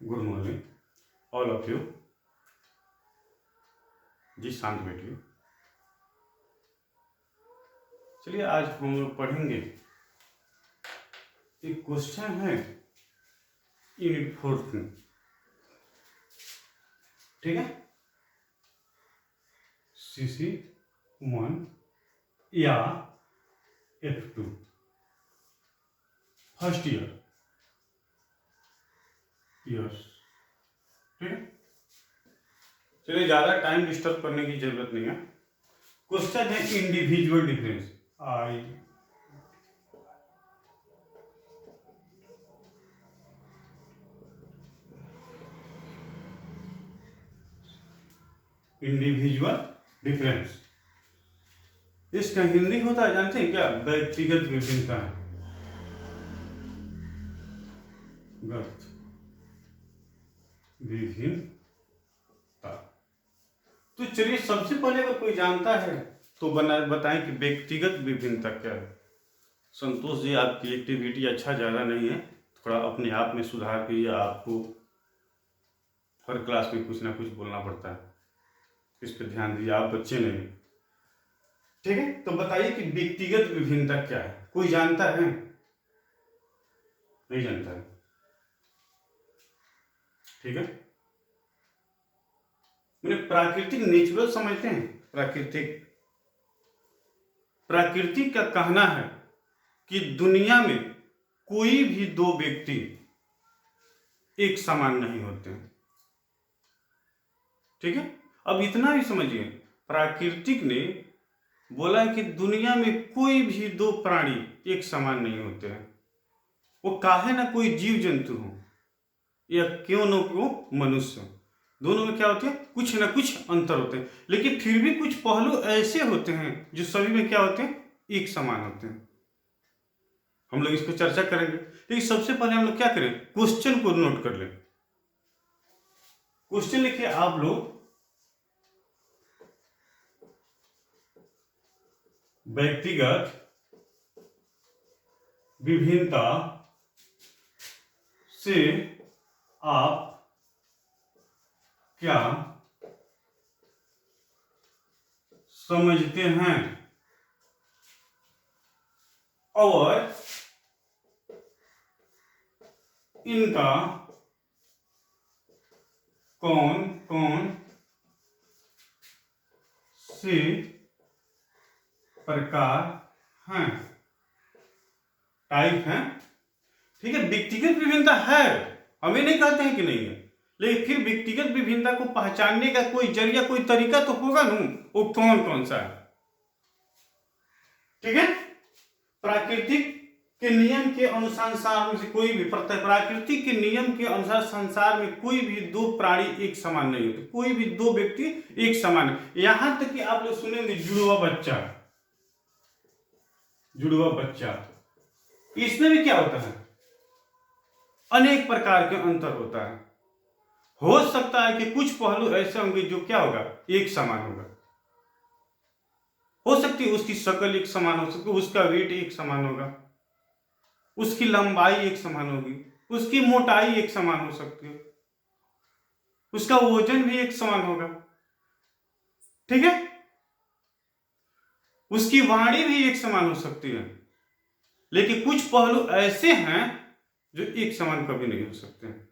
Good morning all of you. जी शांत बैठिए। चलिए आज हम लोग पढ़ेंगे, एक क्वेश्चन है यूनिट 4 में, ठीक है। CC1 या F2 फर्स्ट ईयर, यस, ठीक है। चलिए ज़्यादा टाइम डिस्टर्ब करने की जरूरत नहीं है। क्वेश्चन है इंडिविजुअल डिफरेंस। इंडिविजुअल डिफरेंस, इसका हिंदी होता है जानते हैं क्या? व्यक्तिगत विभिन्नता। विभिन्नता। तो चलिए सबसे पहले अगर कोई जानता है तो बताएं कि व्यक्तिगत विभिन्नता क्या है। संतोष जी, आपकी एक्टिविटी अच्छा ज़्यादा नहीं है, थोड़ा अपने आप में सुधार कीजिए। आपको हर क्लास में कुछ ना कुछ बोलना पड़ता है, इस पर ध्यान दीजिए, आप बच्चे नहीं, ठीक है। तो बताइए कि व्यक्तिगत विभिन्नता क्या है। कोई जानता है? नहीं जानता है, ठीक है। मैंने प्राकृतिक नेचुरल समझते हैं। प्राकृतिक का कहना है कि दुनिया में कोई भी दो व्यक्ति एक समान नहीं होते, ठीक है। अब इतना भी समझिए, प्राकृतिक ने बोला कि दुनिया में कोई भी दो प्राणी एक समान नहीं होते हैं। वो काहे ना कोई जीव जंतु हो या क्यों न क्यों मनुष्य, दोनों में क्या होते हैं, कुछ ना कुछ अंतर होते हैं, लेकिन फिर भी कुछ पहलू ऐसे होते हैं जो सभी में क्या होते हैं, एक समान होते हैं। हम लोग इसको चर्चा करेंगे, लेकिन सबसे पहले हम लोग क्या करें, क्वेश्चन को नोट कर लें। क्वेश्चन लिखिए आप लोग, व्यक्तिगत विभिन्नता से आप क्या समझते हैं और इनका कौन कौन से प्रकार हैं, टाइप हैं, ठीक है। व्यक्तिगत विभिन्नता है, हमें नहीं कहते हैं कि नहीं है, लेकिन फिर व्यक्तिगत विभिन्नता को पहचानने का कोई जरिया, कोई तरीका तो होगा ना, वो कौन कौन सा है, ठीक है। प्राकृतिक के नियम के अनुसार संसार में कोई भी प्राकृतिक के नियम के अनुसार संसार में कोई भी दो प्राणी एक समान नहीं होते, कोई भी दो व्यक्ति एक समान है। यहां तक कि आप लोग सुनेंगे जुड़वा बच्चा, इसमें भी क्या होता है, अनेक प्रकार के अंतर होता है। हो सकता है कि कुछ पहलू ऐसे होंगे जो क्या होगा, एक समान होगा। हो सकती है उसकी शक्ल एक समान हो सकती है, उसका वेट एक समान होगा, उसकी लंबाई एक समान होगी, उसकी मोटाई एक समान हो सकती है, उसका वजन भी एक समान होगा, ठीक है। उसकी वाणी भी एक समान हो सकती है, लेकिन कुछ पहलू ऐसे हैं जो एक समान कभी नहीं हो सकते हैं।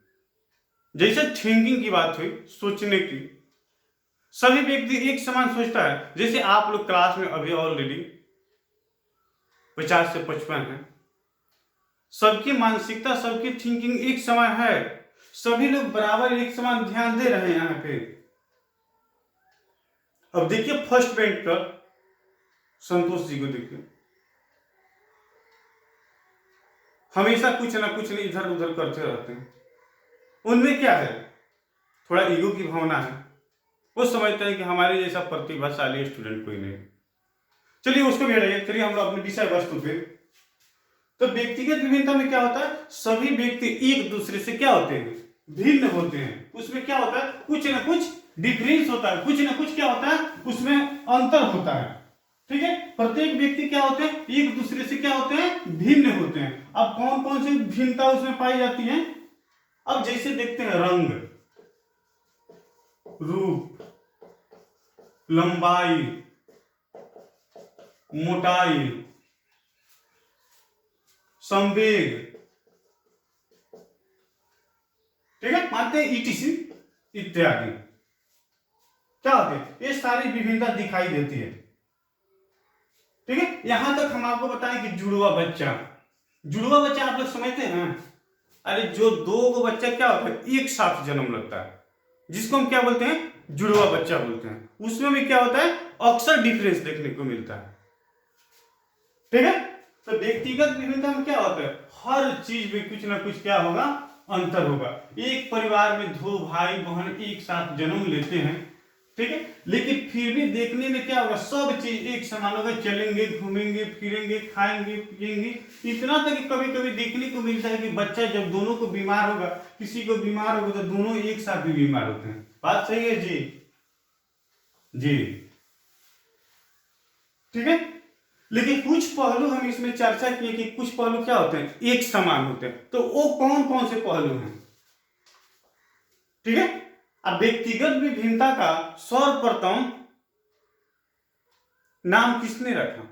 जैसे थिंकिंग की बात हुई, सोचने की, सभी व्यक्ति एक समान सोचता है। जैसे आप लोग क्लास में अभी ऑलरेडी 50 से 55 है, सबकी मानसिकता, सबकी थिंकिंग एक समान है, सभी लोग बराबर एक समान ध्यान दे रहे हैं यहां पे। अब देखिए फर्स्ट बेंच पर संतोष जी को देखिए, हमेशा कुछ ना कुछ नहीं इधर उधर करते रहते हैं। उनमें क्या है, थोड़ा ईगो की भावना है, वो समझते हैं कि हमारे जैसा प्रतिभाशाली स्टूडेंट कोई नहीं। चलिए उसको भी हटाइए, चलिए हम लोग अपने विषय वस्तु पे। तो व्यक्तिगत विभिन्नता में क्या होता है, सभी व्यक्ति एक दूसरे से क्या होते हैं, भिन्न होते हैं। उसमें क्या होता है, कुछ ना कुछ डिफरेंस होता है, कुछ ना कुछ क्या होता है, उसमें अंतर होता है, ठीक है। प्रत्येक व्यक्ति क्या होते हैं, एक दूसरे से क्या होते हैं, भिन्न होते हैं। अब कौन कौन सी भिन्नता उसमें पाई जाती है, अब जैसे देखते हैं रंग, रूप, लंबाई, मोटाई, संवेग, ठीक है, मानते हैं ईटीसी इत्यादि, क्या होते हैं, ये सारी विभिन्नता दिखाई देती है। ठीक है, यहां तक हम आपको बताएं कि जुड़वा बच्चा, जुड़वा बच्चा आप लोग समझते हैं, अरे जो दो गो बच्चा क्या होता है एक साथ जन्म लगता है, जिसको हम क्या बोलते हैं, जुड़वा बच्चा बोलते हैं। उसमें भी क्या होता है, अक्सर डिफरेंस देखने को मिलता है। ठीक है, तो व्यक्तिगत विभिन्नता में क्या होता है, हर चीज में कुछ ना कुछ क्या होगा, अंतर होगा। एक परिवार में दो भाई बहन एक साथ जन्म लेते हैं, ठीक है, लेकिन फिर भी देखने में क्या होगा, सब चीज एक समान होगा, चलेंगे, घूमेंगे, फिरेंगे, खाएंगे, पिएंगे, इतना तक कि कभी कभी देखने को मिलता है कि बच्चा जब दोनों को बीमार होगा, किसी को बीमार होगा तो दोनों एक साथ भी बीमार होते हैं। बात सही है जी? जी, ठीक है, लेकिन कुछ पहलू हम इसमें चर्चा किए कि कुछ पहलू क्या होते हैं, एक समान होते हैं। तो वो कौन कौन से पहलू हैं? ठीक है, अब व्यक्तिगत विभिन्नता का सर्वप्रथम नाम किसने रखा?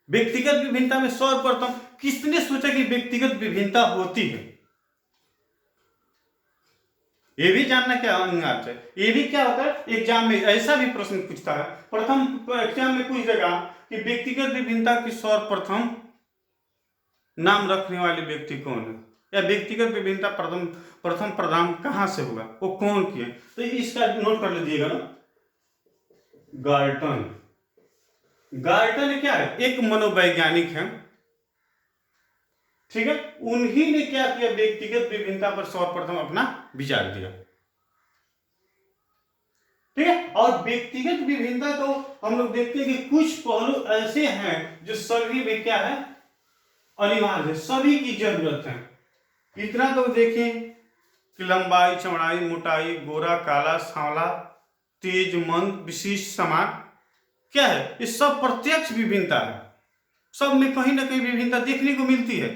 व्यक्तिगत विभिन्नता में सर्वप्रथम किसने सोचा कि व्यक्तिगत विभिन्नता होती है? ये भी जानना क्या अनिवार्य है। ये भी क्या होता है, एग्जाम में ऐसा भी प्रश्न पूछता है, प्रथम एग्जाम में पूछ देगा कि व्यक्तिगत विभिन्नता की सर्वप्रथम नाम रखने वाले व्यक्ति कौन है, या व्यक्तिगत विभिन्नता प्रथम प्रदान कहां से होगा, वो कौन किए? तो इसका नोट कर लीजिएगा ना, गाल्टन। गाल्टन क्या है, एक मनोवैज्ञानिक है, ठीक है, उन्हीं ने क्या किया, व्यक्तिगत विभिन्नता पर सर्वप्रथम अपना विचार दिया। ठीक है, और व्यक्तिगत विभिन्नता को हम लोग देखते हैं कि कुछ पहलू ऐसे हैं जो सभी में क्या है, अनिवार्य है, सभी की जरूरत है। इतना तो देखें कि लंबाई, चौड़ाई, मोटाई, गोरा, काला, सांवला, तेज, मंद, विशिष्ट, समान, क्या है, ये सब प्रत्यक्ष विभिन्नता है, सब में कहीं ना कहीं विभिन्नता देखने को मिलती है।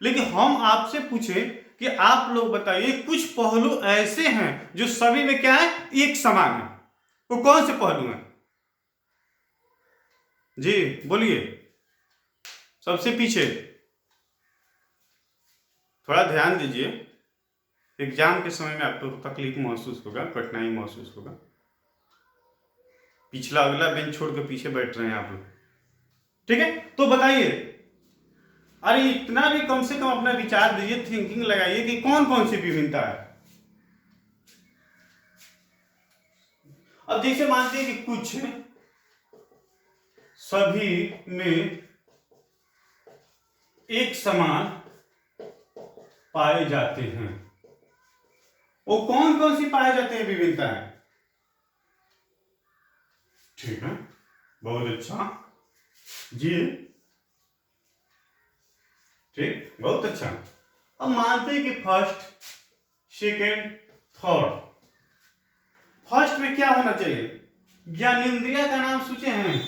लेकिन हम आपसे पूछे कि आप लोग बताइए कुछ पहलू ऐसे हैं जो सभी में क्या है, एक समान है, वो कौन से पहलू हैं? जी बोलिए, सबसे पीछे। थोड़ा ध्यान दीजिए, एग्जाम के समय में आपको तकलीफ महसूस होगा, कठिनाई महसूस होगा। पिछला अगला बेंच छोड़ के पीछे बैठ रहे हैं आप लोग, ठीक है, तो बताइए, अरे इतना भी कम से कम अपना विचार दीजिए, थिंकिंग लगाइए कि कौन कौन सी विभिन्नता है। अब जैसे मानते हैं कि कुछ सभी में एक समान पाए जाते हैं, वो कौन कौन सी पाए जाते हैं विभिन्नता है? ठीक है, बहुत अच्छा जी, ठीक, बहुत अच्छा। अब मानते हैं कि फर्स्ट, सेकेंड, थर्ड। फर्स्ट में क्या होना चाहिए, ज्ञानेंद्रिय का नाम सोचे हैं?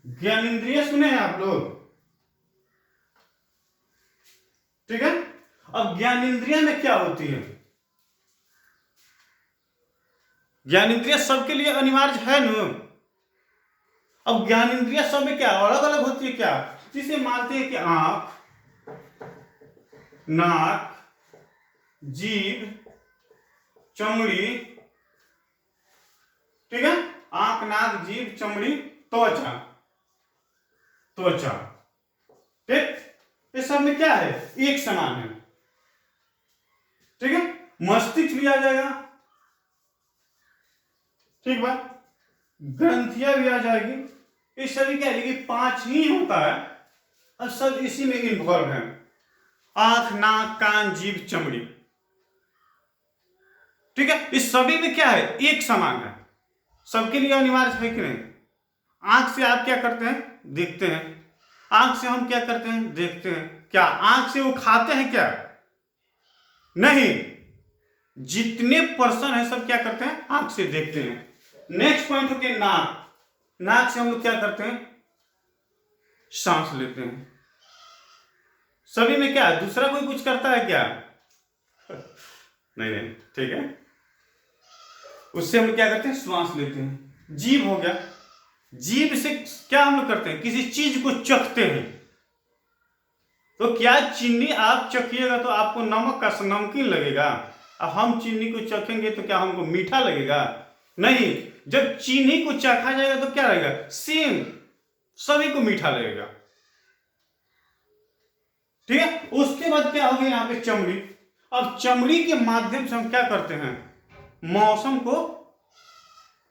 ज्ञानेंद्रिय सुने हैं आप लोग? ठीक है, अब ज्ञानेंद्रिय में क्या होती है? ज्ञानेंद्रिय सबके लिए अनिवार्य है ना। अब ज्ञानेंद्रिय सब में क्या अलग अलग होती है क्या? जिसे मानते हैं कि आंख, नाक, जीभ, चमड़ी, ठीक है, आंख, नाक, जीभ, चमड़ी, त्वचा, त्वचा, ठीक, ये सब में क्या है, एक समान है। ठीक है, मस्तिष्क भी आ जाएगा, ठीक बात, ग्रंथियां भी आ जाएगी, ये सभी क्या है, लेकिन 5 ही होता है और सब इसी में इन्वॉल्व है, आंख, नाक, कान, जीभ, चमड़ी। ठीक है, इस सभी में क्या है, एक समान है, सबके लिए अनिवार्य है कि नहीं? आंख से आप क्या करते हैं, देखते हैं, आंख से हम क्या करते हैं, देखते हैं। क्या आंख से वो खाते हैं क्या? नहीं, जितने पर्सन है सब क्या करते हैं, आंख से देखते हैं। नेक्स्ट पॉइंट होके नाक, नाक से हम लोग क्या करते हैं, सांस लेते हैं। सभी में क्या है, दूसरा कोई कुछ करता है क्या? नहीं नहीं, ठीक है। उससे हम क्या करते हैं, श्वास लेते हैं। जीभ हो गया, जीभ से क्या हम लोग करते हैं, किसी चीज को चखते हैं। तो क्या चीनी आप चखिएगा तो आपको नमक का नमकीन लगेगा? अब हम चीनी को चखेंगे तो क्या हमको मीठा लगेगा? नहीं। जब चीनी को चखा जाएगा तो क्या लगेगा, सेम सभी को मीठा लगेगा। ठीक है। उसके बाद क्या होगा, यहाँ पे चमड़ी। अब चमड़ी के माध्यम से हम क्या करते हैं, मौसम को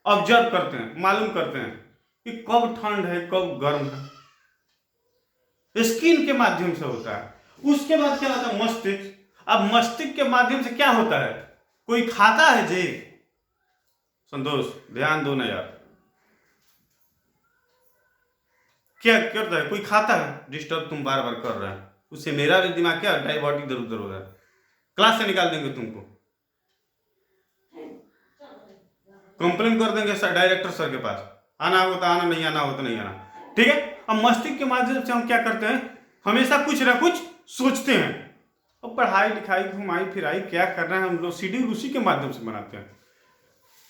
ऑब्जर्व करते हैं, मालूम करते हैं कि कब ठंड है कब गर्म है। स्किन के माध्यम से होता है। उसके बाद क्या होता है, मस्तिष्क। अब मस्तिष्क के माध्यम से क्या होता है, कोई खाता है जी? संतोष ध्यान दो ना यार, क्या करता है, कोई खाता है? डिस्टर्ब तुम बार बार कर रहा है, उससे मेरा भी दिमाग क्या डाइवर्ट इधर उधर हो रहा है। क्लास से निकाल देंगे तुमको, कंप्लेन कर देंगे सर, डायरेक्टर सर के पास। आना हो तो आना, नहीं आना हो तो नहीं आना। ठीक है। अब मस्तिष्क के माध्यम से हम क्या करते हैं, हमेशा कुछ ना कुछ सोचते हैं। अब पढ़ाई लिखाई घुमाई फिराई क्या करना है, हम लोग शेड्यूल उसी के माध्यम से बनाते हैं।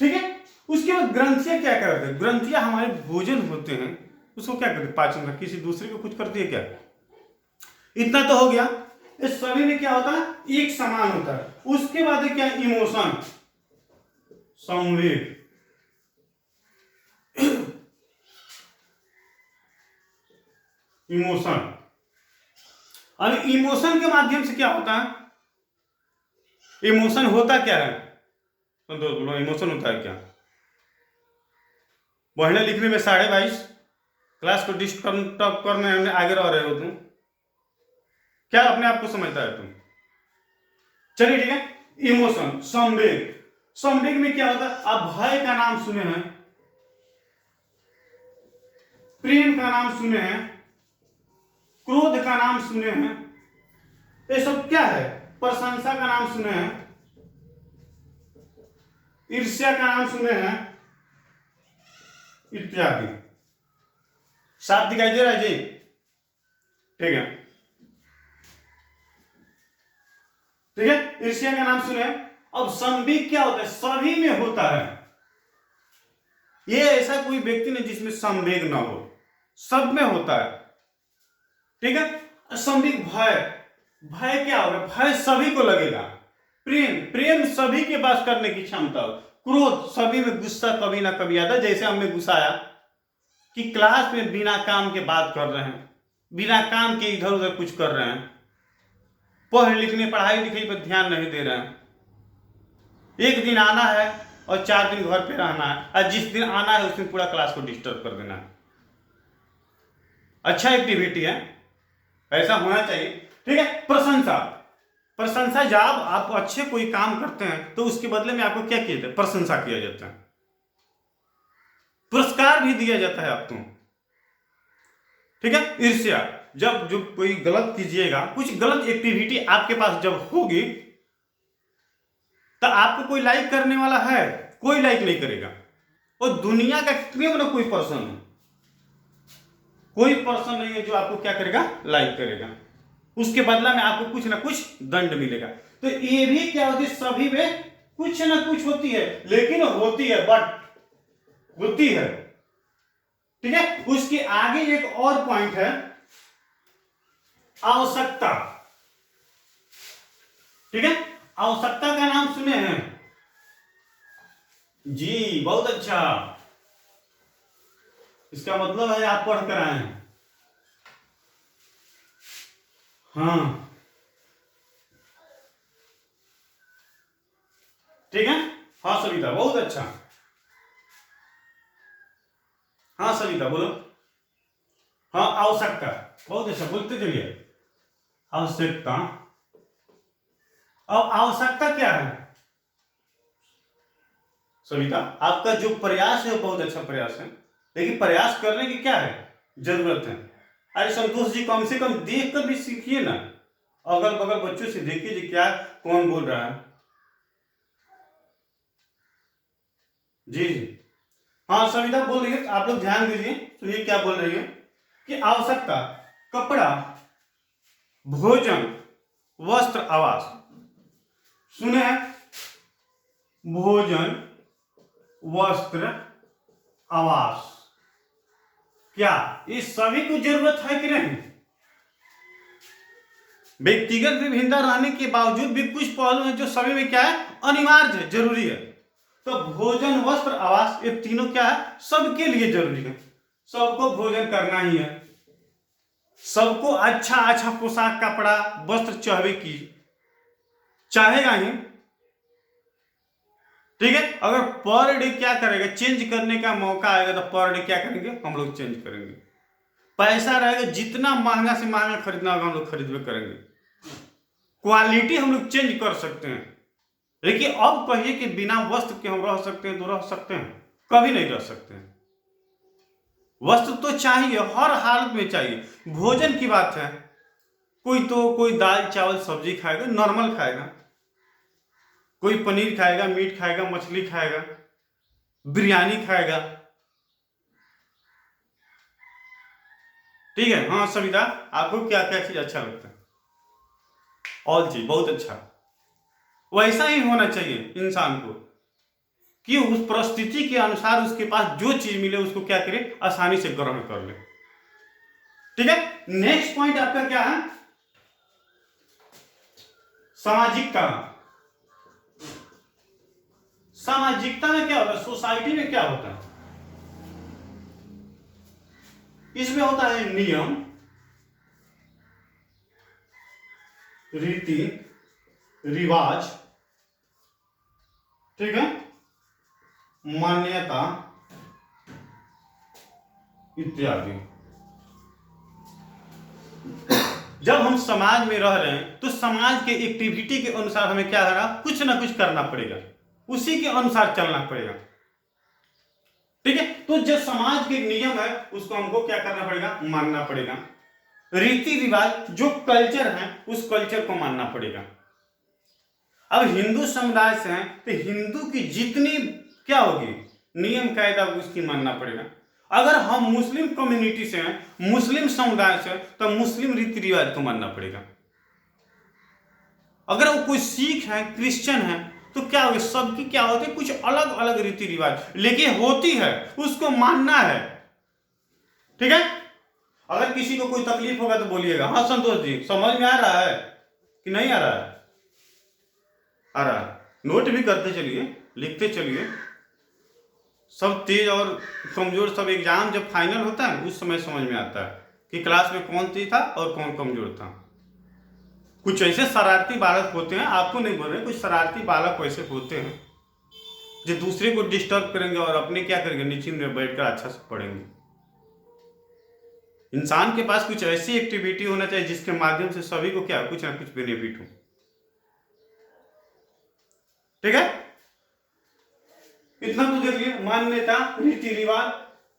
ठीक है। उसके बाद ग्रंथियां क्या करते हैं, ग्रंथियां हमारे भोजन होते हैं, उसको क्या करते हैं, पाचन का। किसी दूसरे को कुछ करती है क्या? इतना तो हो गया। इस सभी में क्या होता है, एक समान होता है। उसके बाद है क्या, इमोशन, संवेग। इमोशन। अब इमोशन के माध्यम से क्या होता है, इमोशन होता क्या है, संतोष बोलो, इमोशन होता है क्या? पढ़ने लिखने में 22.5, क्लास को डिस्टर्ब करने में आगे रह रहे हो तुम, क्या अपने आप को समझता है तुम? चलिए ठीक है। इमोशन, संवेग। संवेग में क्या होता है, आप भय का नाम सुने हैं, प्रेम का नाम सुने हैं, क्रोध का नाम सुने हैं, ये सब क्या है, प्रशंसा का नाम सुने हैं, ईर्ष्या का नाम सुने हैं, इत्यादि। साफ दिखाई दे रहा है जी? ठीक है, ठीक है। ईर्ष्या का नाम सुने। अब संवेग क्या होता है, सभी में होता है। ये ऐसा कोई व्यक्ति नहीं जिसमें संवेग ना हो, सब में होता है। ठीक है। संवेग, भय, भय क्या होगा, भय सभी को लगेगा। प्रेम, प्रेम सभी के पास करने की क्षमता हो। क्रोध, सभी में गुस्सा कभी ना कभी आता है। जैसे हमें गुस्सा आया कि क्लास में बिना काम के बात कर रहे हैं, बिना काम के इधर उधर कुछ कर रहे हैं, पढ़ लिखने पढ़ाई लिखाई पर ध्यान नहीं दे रहे हैं। एक दिन आना है और 4 दिन घर पे रहना है, और जिस दिन आना है उस दिन पूरा क्लास को डिस्टर्ब कर देना है। अच्छा एक्टिविटी है, ऐसा होना चाहिए। ठीक है। प्रशंसा, प्रशंसा, जब आप अच्छे कोई काम करते हैं तो उसके बदले में आपको क्या किया जाता है, प्रशंसा किया जाता है, पुरस्कार भी दिया जाता है आपको। ठीक है। ईर्ष्या, जब जो कोई गलत कीजिएगा, कुछ गलत एक्टिविटी आपके पास जब होगी तो आपको कोई लाइक करने वाला है, कोई लाइक नहीं करेगा। और दुनिया का क्यों ना कोई पर्सन है, कोई पर्सन नहीं है जो आपको क्या करेगा, लाइक करेगा। उसके बदला में आपको कुछ ना कुछ दंड मिलेगा। तो ये भी क्या होती है, सभी में कुछ ना कुछ होती है, लेकिन होती है, बट होती है। ठीक है। उसके आगे एक और पॉइंट है, आवश्यकता। ठीक है। आवश्यकता का नाम सुने हैं जी? बहुत अच्छा, इसका मतलब है आप पढ़ कर आए हैं। हाँ, ठीक है। हाँ सविता, बहुत अच्छा। हाँ सविता बोलो। हाँ, आवश्यकता, बहुत अच्छा, बोलते चलिए। आवश्यकता। अब आवश्यकता क्या है सविता? आपका जो प्रयास है वो बहुत अच्छा प्रयास है, लेकिन प्रयास करने की क्या है, जरूरत है। अरे संतोष जी, कम से कम देख कर भी सीखिए ना, अगल बगल बच्चों से देखिए जी क्या कौन बोल रहा है। जी जी, हाँ सविता बोल रही है, आप लोग ध्यान दीजिए, सुनिए क्या बोल रही है कि आवश्यकता, कपड़ा, भोजन, वस्त्र, आवास। सुने, भोजन, वस्त्र, आवास, क्या इस सभी को जरूरत है कि नहीं? व्यक्तिगत विभिन्नता रहने के बावजूद भी कुछ पहलू हैं जो सभी में क्या है, अनिवार्य है, जरूरी है। तो भोजन, वस्त्र, आवास, ये तीनों क्या है, सबके लिए जरूरी है। सबको भोजन करना ही है, सबको अच्छा अच्छा पोशाक, कपड़ा, वस्त्र चाहेगा ही। ठीक है, अगर पर डे क्या करेगा, चेंज करने का मौका आएगा तो पर डे क्या करेंगे, हम लोग चेंज करेंगे। पैसा रहेगा, जितना महंगा से महंगा खरीदना होगा हम लोग खरीद करेंगे। क्वालिटी हम लोग चेंज कर सकते हैं, लेकिन अब कहिए कि बिना वस्त्र के हम रह सकते हैं तो रह सकते हैं? कभी नहीं रह सकते हैं। वस्त्र तो चाहिए, हर हालत में चाहिए। भोजन की बात है, कोई दाल चावल सब्जी खाएगा, नॉर्मल खाएगा, कोई पनीर खाएगा, मीट खाएगा, मछली खाएगा, बिरयानी खाएगा। ठीक है, हाँ सविता, आपको क्या क्या चीज अच्छा लगता है? ऑल चीज बहुत अच्छा। वैसा ही होना चाहिए इंसान को कि उस परिस्थिति के अनुसार उसके पास जो चीज मिले उसको क्या करे, आसानी से ग्रहण कर ले। ठीक है, नेक्स्ट पॉइंट आपका क्या है, सामाजिकता। सामाजिकता में क्या होता है, सोसाइटी में क्या होता है? इसमें होता है नियम, रीति रिवाज, ठीक है, मान्यता इत्यादि। जब हम समाज में रह रहे हैं तो समाज के एक्टिविटी के अनुसार हमें क्या करना, कुछ ना कुछ करना पड़ेगा, उसी के अनुसार चलना पड़ेगा। ठीक है, तो जो समाज के नियम है उसको हमको क्या करना पड़ेगा, मानना पड़ेगा। रीति रिवाज, जो कल्चर है उस कल्चर को मानना पड़ेगा। अब हिंदू समुदाय से हैं तो हिंदू की जितनी क्या होगी नियम कायदा उसकी मानना पड़ेगा। अगर हम मुस्लिम कम्युनिटी से हैं, मुस्लिम समुदाय से, तो मुस्लिम रीति रिवाज को मानना पड़ेगा। अगर वो कोई सिख है, क्रिश्चियन है, तो क्या होगा, सबकी क्या होती है, कुछ अलग अलग रीति रिवाज, लेकिन होती है, उसको मानना है। ठीक है, अगर किसी को कोई तकलीफ होगा तो बोलिएगा। हाँ संतोष जी, समझ में आ रहा है कि नहीं आ रहा है? आ रहा है, नोट भी करते चलिए, लिखते चलिए। सब तेज और कमजोर सब एग्जाम जब फाइनल होता है उस समय समझ में आता है कि क्लास में कौन तेज था और कौन कमजोर था। कुछ ऐसे शरारती बालक होते हैं, आपको नहीं बोल रहे, कुछ शरारती बालक वैसे होते हैं जो दूसरे को डिस्टर्ब करेंगे और अपने क्या करेंगे, निश्चिंत में बैठकर अच्छा से पढ़ेंगे। इंसान के पास कुछ ऐसी एक्टिविटी होना चाहिए जिसके माध्यम से सभी को क्या कुछ ना कुछ बेनिफिट हो। ठीक है, इतना तो देख लिया, मान्यता, रीति रिवाज।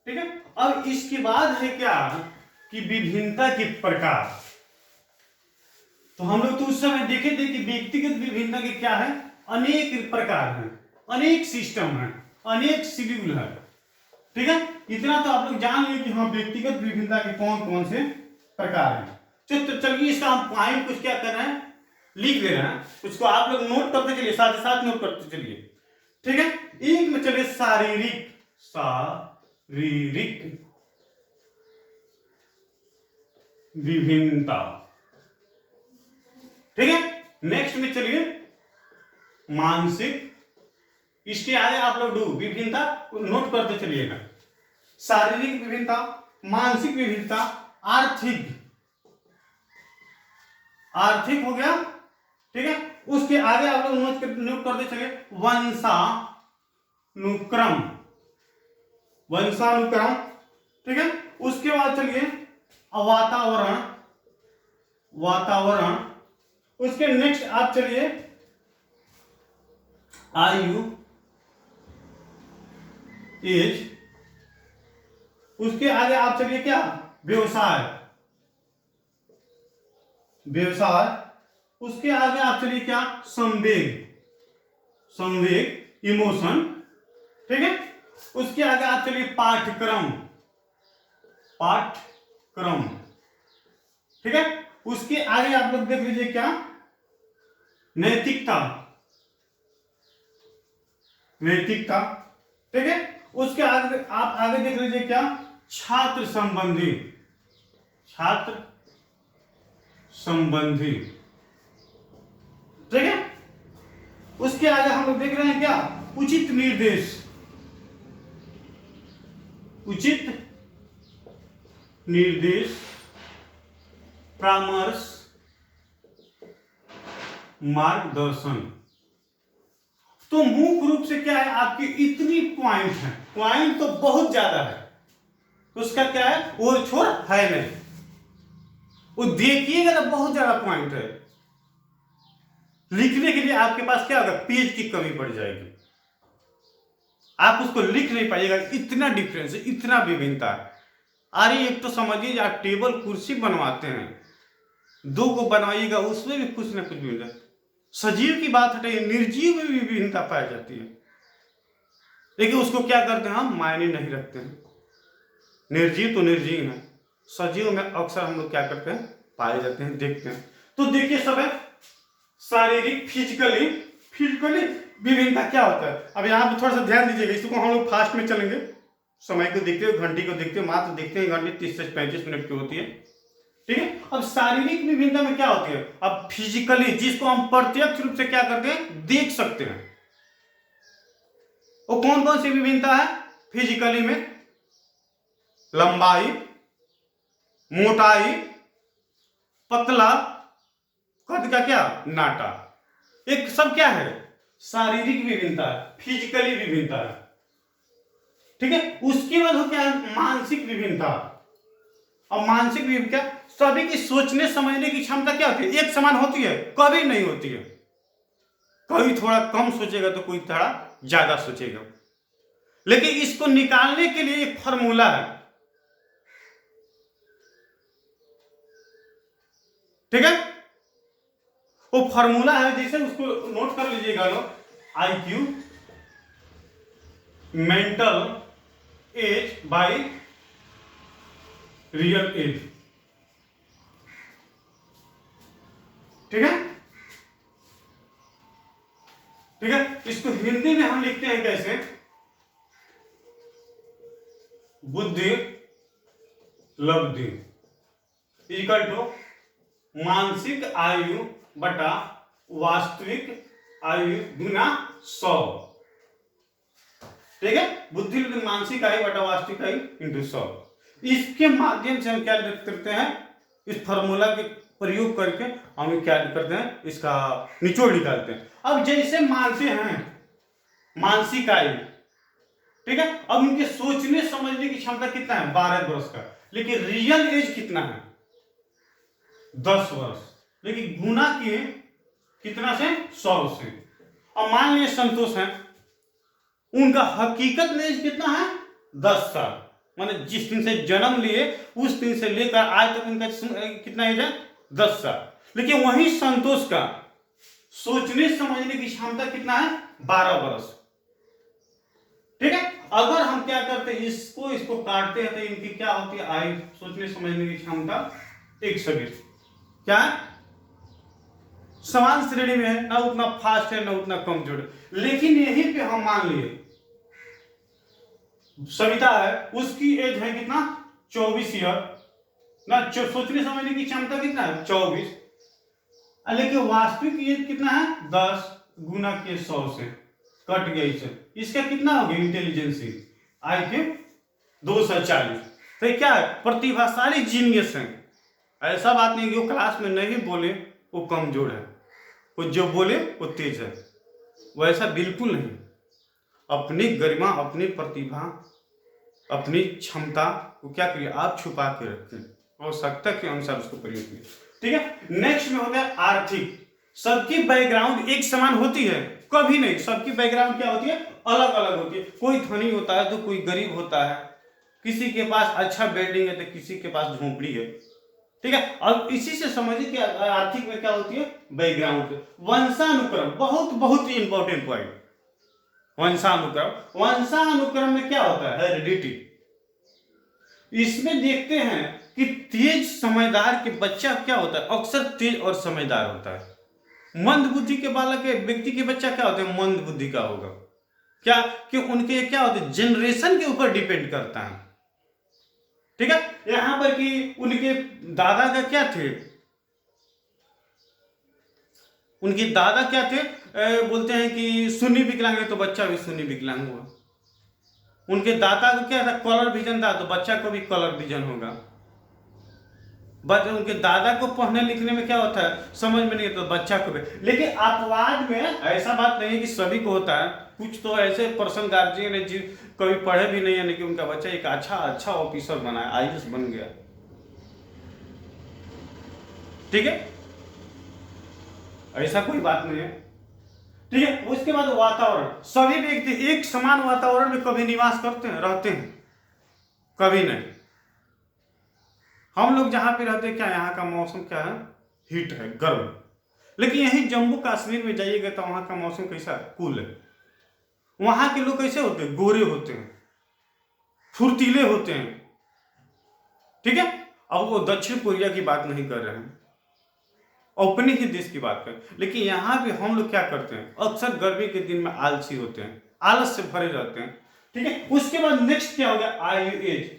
ठीक है, अब इसके बाद है क्या कि विभिन्नता के प्रकार। तो हम लोग तो उस समय देखे थे कि व्यक्तिगत विभिन्नता के क्या है, अनेक प्रकार हैं, अनेक सिस्टम है, अनेक शेड्यूल है। ठीक है, इतना तो आप लोग जान लिए कि हाँ व्यक्तिगत विभिन्नता के कौन कौन से प्रकार हैं। चलिए इसका हम पॉइंट कुछ क्या कर रहे हैं, लिख दे रहे हैं, उसको आप लोग नोट करते चलिए, साथ ही साथ नोट करते चलिए। ठीक है, एक में चलिए शारीरिक, शारीरिक विभिन्नता। ठीक है, नेक्स्ट में चलिए मानसिक, इसके आगे आप लोग विभिन्नता नोट करते चलिएगा। शारीरिक विभिन्नता, मानसिक विभिन्नता, आर्थिक, आर्थिक हो गया। ठीक है, उसके आगे आप लोग नोट करते चलिए वंशानुक्रम, वंशानुक्रम। ठीक है, उसके बाद चलिए वातावरण, वातावरण। उसके नेक्स्ट आप चलिए आयु, एज। उसके आगे आप चलिए क्या, व्यवसाय, व्यवसाय। उसके आगे आप चलिए क्या, संवेग, संवेग, इमोशन। ठीक है, उसके आगे आप चलिए पाठ्यक्रम, पाठ्यक्रम। ठीक है, उसके आगे आप लोग देख लीजिए क्या, नैतिकता, नैतिकता, ठीक है। उसके आगे आप आगे देख लीजिए क्या, छात्र संबंधी, छात्र संबंधी, ठीक है। उसके आगे हम लोग देख रहे हैं क्या, उचित निर्देश, उचित निर्देश, परामर्श, मार्गदर्शन। तो मुख्य रूप से क्या है, आपकी इतनी पॉइंट है, पॉइंट तो बहुत ज्यादा है, उसका क्या है वो छोड़ है नहीं, वो देखिएगा ना बहुत ज्यादा पॉइंट है। लिखने के लिए आपके पास क्या होगा, पेज की कमी पड़ जाएगी, आप उसको लिख नहीं पाइएगा, इतना डिफरेंस है, इतना विभिन्नता है। अरे एक तो समझिए आप टेबल कुर्सी बनवाते हैं, 2 को बनवाइएगा उसमें भी कुछ ना कुछ मिल जाए। सजीव की बात हटाइए, निर्जीव में भी विभिन्नता पाई जाती है, लेकिन उसको क्या करते हैं हम, मायने नहीं रखते हैं। निर्जीव तो निर्जीव है, सजीव में अक्सर हम लोग क्या करते हैं, पाए जाते हैं, देखते हैं। तो देखिए सब है, शारीरिक, फिजिकली, फिजिकली विभिन्नता क्या होता है। अब यहाँ पे थोड़ा सा ध्यान दीजिएगा, इसको हम लोग फास्ट में चलेंगे, समय को देखते हुए, घंटी को देखते हुए, मात्र देखते हैं घंटी 30 से 35 मिनट की होती है, ठीक है। अब शारीरिक विभिन्नता में क्या होती है, अब फिजिकली जिसको हम प्रत्यक्ष रूप से क्या करते हैं, देख सकते हैं, वो कौन कौन सी विभिन्नता है फिजिकली में, लंबाई, मोटाई, पतला, कद का क्या, नाटा, एक सब क्या है, शारीरिक विभिन्नता है, फिजिकली विभिन्नता है, ठीक है। उसके बाद हो क्या है, मानसिक विभिन्नता। और मानसिक विभिन्नता, सभी की सोचने समझने की क्षमता क्या होती है, एक समान होती है, कभी नहीं होती है, कभी थोड़ा कम सोचेगा तो कोई थोड़ा ज्यादा सोचेगा। लेकिन इसको निकालने के लिए एक फॉर्मूला है, ठीक है। वो फॉर्मूला है, जैसे उसको नोट कर लीजिएगा लोग, IQ mental age by real age, ठीक है, ठीक है। इसको हिंदी में हम लिखते हैं कैसे, बुद्धि लब्धि इक्वल टू मानसिक आयु बटा वास्तविक आयु गुना 100, ठीक है। बुद्धि लब्धि मानसिक आयु बटा वास्तविक आयु इंटू 100। इसके माध्यम से हम क्या करते हैं, इस फॉर्मूला के प्रयोग करके हम क्या करते हैं, इसका निचोड़ निकालते हैं। अब जैसे मानसिक हैं, मानसिक आयु, ठीक है। अब उनके सोचने समझने की क्षमता कितना है, 12 वर्ष का, लेकिन रियल एज कितना है, 10 वर्ष, लेकिन गुना किए कितना से, 100 से। अब मान लीजिए संतोष है, उनका हकीकत में एज कितना है, 10 साल, माने जिस दिन से जन्म लिए उस दिन से लेकर आज तक उनका कितना एज है, 10 साल। लेकिन वही संतोष का सोचने समझने की क्षमता कितना है, 12 वर्ष, ठीक है। अगर हम क्या करते हैं, इसको काटते हैं तो इनकी क्या होती है, आयु सोचने समझने की क्षमता 120, क्या है, समान श्रेणी में है, ना उतना फास्ट है ना उतना कमजोर है। लेकिन यहीं पे हम मान लिए सविता है, उसकी एज है कितना, 24 ईयर ना, सोचने समझने की क्षमता कितना है, 24, लेकिन वास्तविक एज कितना है, 10 गुना के 100 से कट गया इसे, इसका कितना हो गया, इंटेलिजेंसी IQ 240। तो क्या है, प्रतिभाशाली जीनियस है, ऐसा बात नहीं कि वो क्लास में नहीं बोले वो कमजोर है, वो जो बोले वो तेज है, वैसा बिल्कुल नहीं। अपनी गरिमा, अपनी प्रतिभा, अपनी क्षमता को क्या करिए, आप छुपा के रखें, आवश्यकता के अनुसार उसको प्रयोग कीजिए, ठीक है। नेक्स्ट में हो गया आर्थिक। सबकी बैकग्राउंड एक समान होती है, कभी नहीं, सबकी बैकग्राउंड क्या होती है, अलग अलग होती है। कोई धनी होता है तो कोई गरीब होता है, किसी के पास अच्छा बिल्डिंग है तो किसी के पास झोंपड़ी है, ठीक है। और इसी से समझिए कि आर्थिक में क्या होती है, बैकग्राउंड। वंशानुक्रम, बहुत बहुत इंपॉर्टेंट पॉइंट, वंशानुक्रम। वंशानुक्रम में क्या होता है, हेरिडिटी। इसमें देखते हैं कि तेज समझदार के बच्चा क्या होता है, अक्सर तेज और समझदार होता है। मंद बुद्धि के बालक के व्यक्ति के बच्चा क्या होता है, मंद बुद्धि का होगा। क्या कि उनके क्या होते हैं, जनरेशन के ऊपर डिपेंड करता है। ठीक है, यहां पर कि उनके दादा का क्या थे, उनके दादा क्या थे, बोलते हैं कि सुन्नी विकलांग है तो बच्चा भी सुन्नी विकलांग हुआ। उनके दादा को क्या था, कलर विजन था, तो बच्चा को भी कलर विजन होगा। बट उनके दादा को पढ़ने लिखने में क्या होता है, समझ में नहीं, तो बच्चा को भी। लेकिन अपवाद में ऐसा बात नहीं है कि सभी को होता है। कुछ तो ऐसे पर्सन गार्जियन है जो कभी पढ़े भी नहीं है, लेकिन उनका बच्चा एक अच्छा ऑफिसर बना है, आईएएस बन गया। ठीक है, ऐसा कोई बात नहीं है। ठीक है, उसके बाद वातावरण, सभी व्यक्ति एक समान वातावरण में कभी निवास करते हैं, रहते हैं, कभी नहीं। हम लोग जहां पे रहते हैं, क्या यहाँ का मौसम क्या है, हीट है, गर्म। लेकिन यही जम्मू कश्मीर में जाइएगा तो वहां का मौसम कैसा है, कूल है। वहां के लोग कैसे होते हैं, गोरे होते हैं, फुर्तीले होते हैं। ठीक है, अब वो दक्षिण कोरिया की बात नहीं कर रहे हैं, अपने ही देश की बात करें। लेकिन यहाँ भी हम लोग क्या करते हैं, अक्सर गर्मी के दिन में आलसी होते हैं, आलस से भरे रहते हैं। ठीक है, उसके बाद नेक्स्ट क्या हो गया, आयु, एज।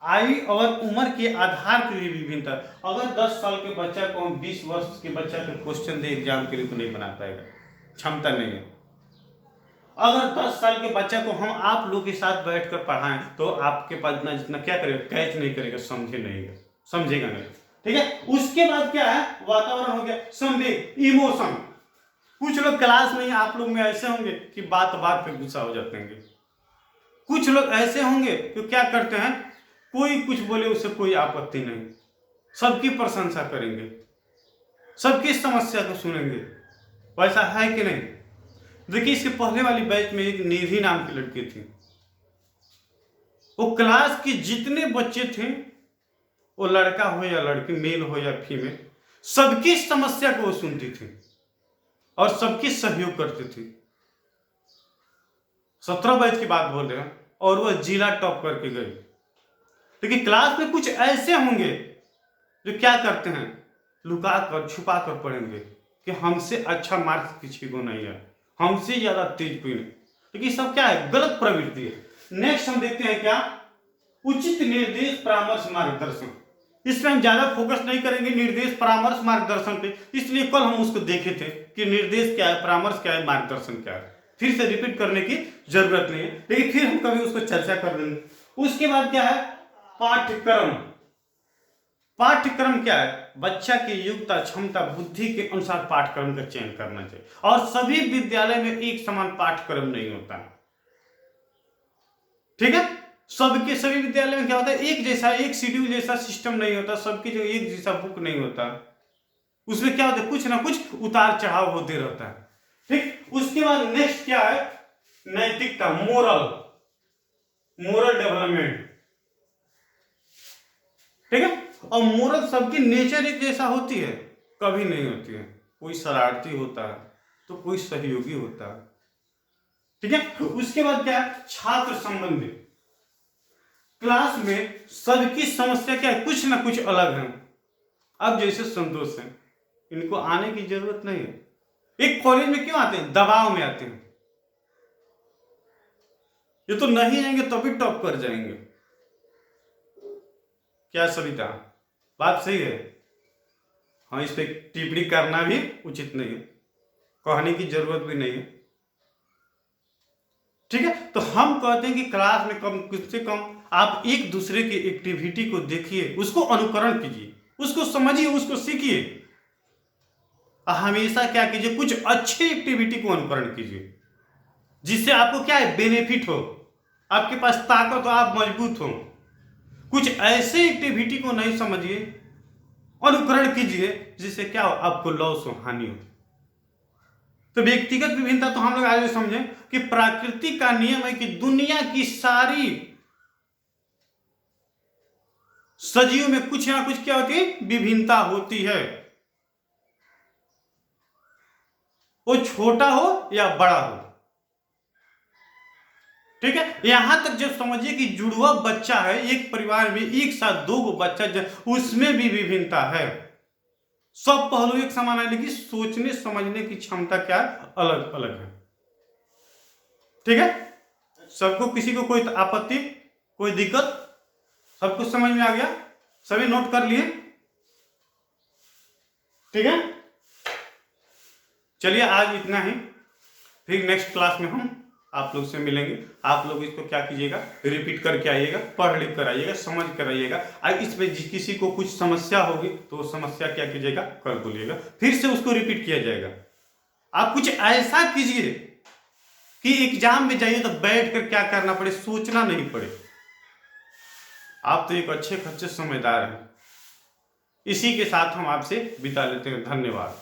आयु और उम्र के आधार के लिए विभिन्नता। अगर 10 साल के बच्चा को हम 20 वर्ष के बच्चा के क्वेश्चन दे एग्जाम के लिए तो नहीं बना पाएगा, क्षमता नहीं है। अगर 10 साल के बच्चा को हम आप लोग के साथ बैठकर पढ़ाएं तो आपके पास इतना जितना क्या करेगा, कैच नहीं करेगा, समझेगा नहीं। ठीक है, उसके बाद क्या है, वातावरण हो गया, संवेग, इमोशन। कुछ लोग क्लास में, आप लोग में ऐसे होंगे कि बात बात पे गुस्सा हो जाते हैं। कुछ लोग ऐसे होंगे कि क्या करते हैं, कोई कुछ बोले उससे कोई आपत्ति नहीं, सबकी प्रशंसा करेंगे, सबकी समस्या को सुनेंगे। वैसा है कि नहीं? देखिए, इसके पहले वाली बैच में एक निधि नाम की लड़की थी। वो क्लास के जितने बच्चे थे, वो लड़का हो या लड़की, मेल हो या फीमेल, सबकी समस्या को वो सुनती थी और सबकी सहयोग करती थी। 17 बैच की बात बोल रहे हैं, और वह जिला टॉप करके गई। लेकिन क्लास में कुछ ऐसे होंगे जो क्या करते हैं, लुका कर छुपा कर पढ़ेंगे कि हमसे अच्छा मार्क्स किसी को नहीं है, हमसे ज्यादा तेज कोई नहीं। लेकिन सब क्या है, गलत प्रवृत्ति है। नेक्स्ट हम देखते हैं क्या, उचित निर्देश, परामर्श, मार्गदर्शन। इसमें हम ज्यादा फोकस नहीं करेंगे, निर्देश, परामर्श, मार्गदर्शन पे, इसलिए कल हम उसको देखे थे कि निर्देश क्या है, परामर्श क्या है, मार्गदर्शन क्या है। फिर से रिपीट करने की जरूरत नहीं है, लेकिन फिर हम कभी उसको चर्चा कर लेंगे। उसके बाद क्या है, पाठ्यक्रम। पाठ्यक्रम क्या है, बच्चा की योग्यता, क्षमता, बुद्धि के अनुसार पाठ्यक्रम का चयन करना चाहिए। और सभी विद्यालय में एक समान पाठ्यक्रम नहीं होता। ठीक है, सभी विद्यालय में क्या होता है, एक जैसा, एक शेड्यूल जैसा सिस्टम नहीं होता, सबकी जो एक जैसा बुक नहीं होता। उसमें क्या होता है, कुछ ना कुछ उतार चढ़ाव होते रहता है। ठीक, उसके बाद नेक्स्ट क्या है, नैतिकता, मोरल डेवलपमेंट। ठीक है, और मोरल सबकी नेचर एक जैसा होती है, कभी नहीं होती है। कोई शरारती होता है तो कोई सहयोगी होता है। ठीक है, उसके बाद क्या है, छात्र संबंधी। क्लास में सबकी समस्या क्या है, कुछ ना कुछ अलग है। अब जैसे संतोष है, इनको आने की जरूरत नहीं है। एक कॉलेज में क्यों आते हैं, दबाव में आते हैं। ये तो नहीं आएंगे तभी टॉप कर जाएंगे। क्या सविता, बात सही है? हाँ, इस पे टिप्पणी करना भी उचित नहीं है, कहने की जरूरत भी नहीं है। ठीक है, तो हम कहते हैं कि क्लास में कुछ से कम आप एक दूसरे की एक्टिविटी को देखिए, उसको अनुकरण कीजिए, उसको समझिए, उसको सीखिए। हमेशा क्या कीजिए, कुछ अच्छी एक्टिविटी को अनुकरण कीजिए, जिससे आपको क्या है, बेनिफिट हो, आपके पास ताकत हो, आप मजबूत हो। कुछ ऐसे एक्टिविटी को नहीं समझिए, अनुकरण कीजिए, जिससे क्या हो, आपको लॉस हो, हानि हो। तो व्यक्तिगत विभिन्नता तो हम लोग आगे समझें कि प्रकृति का नियम है कि दुनिया की सारी सजीव में कुछ ना कुछ क्या होती है, विभिन्नता होती है। वो छोटा हो या बड़ा हो। ठीक है, यहां तक जब समझिए कि जुड़वा बच्चा है, एक परिवार में एक साथ दो गो बच्चा, उसमें भी विभिन्नता है। सब पहलू एक समान है, लेकिन सोचने समझने की क्षमता क्या है, अलग अलग है। ठीक है, सबको, किसी को कोई आपत्ति, कोई दिक्कत? सब कुछ समझ में आ गया? सभी नोट कर लिए? ठीक है, चलिए आज इतना ही। फिर नेक्स्ट क्लास में हम आप लोग से मिलेंगे। आप लोग इसको क्या कीजिएगा, रिपीट करके आइएगा, पढ़ लिख कर आइएगा, समझ कर आइएगा। और इसमें किसी को कुछ समस्या होगी तो समस्या क्या कीजिएगा, कर बोलिएगा, फिर से उसको रिपीट किया जाएगा। आप कुछ ऐसा कीजिए कि एग्जाम में जाइए तो बैठ कर क्या करना पड़े, सोचना नहीं पड़े। आप तो एक अच्छे समझदार हैं। इसी के साथ हम आपसे विदा लेते हैं। धन्यवाद।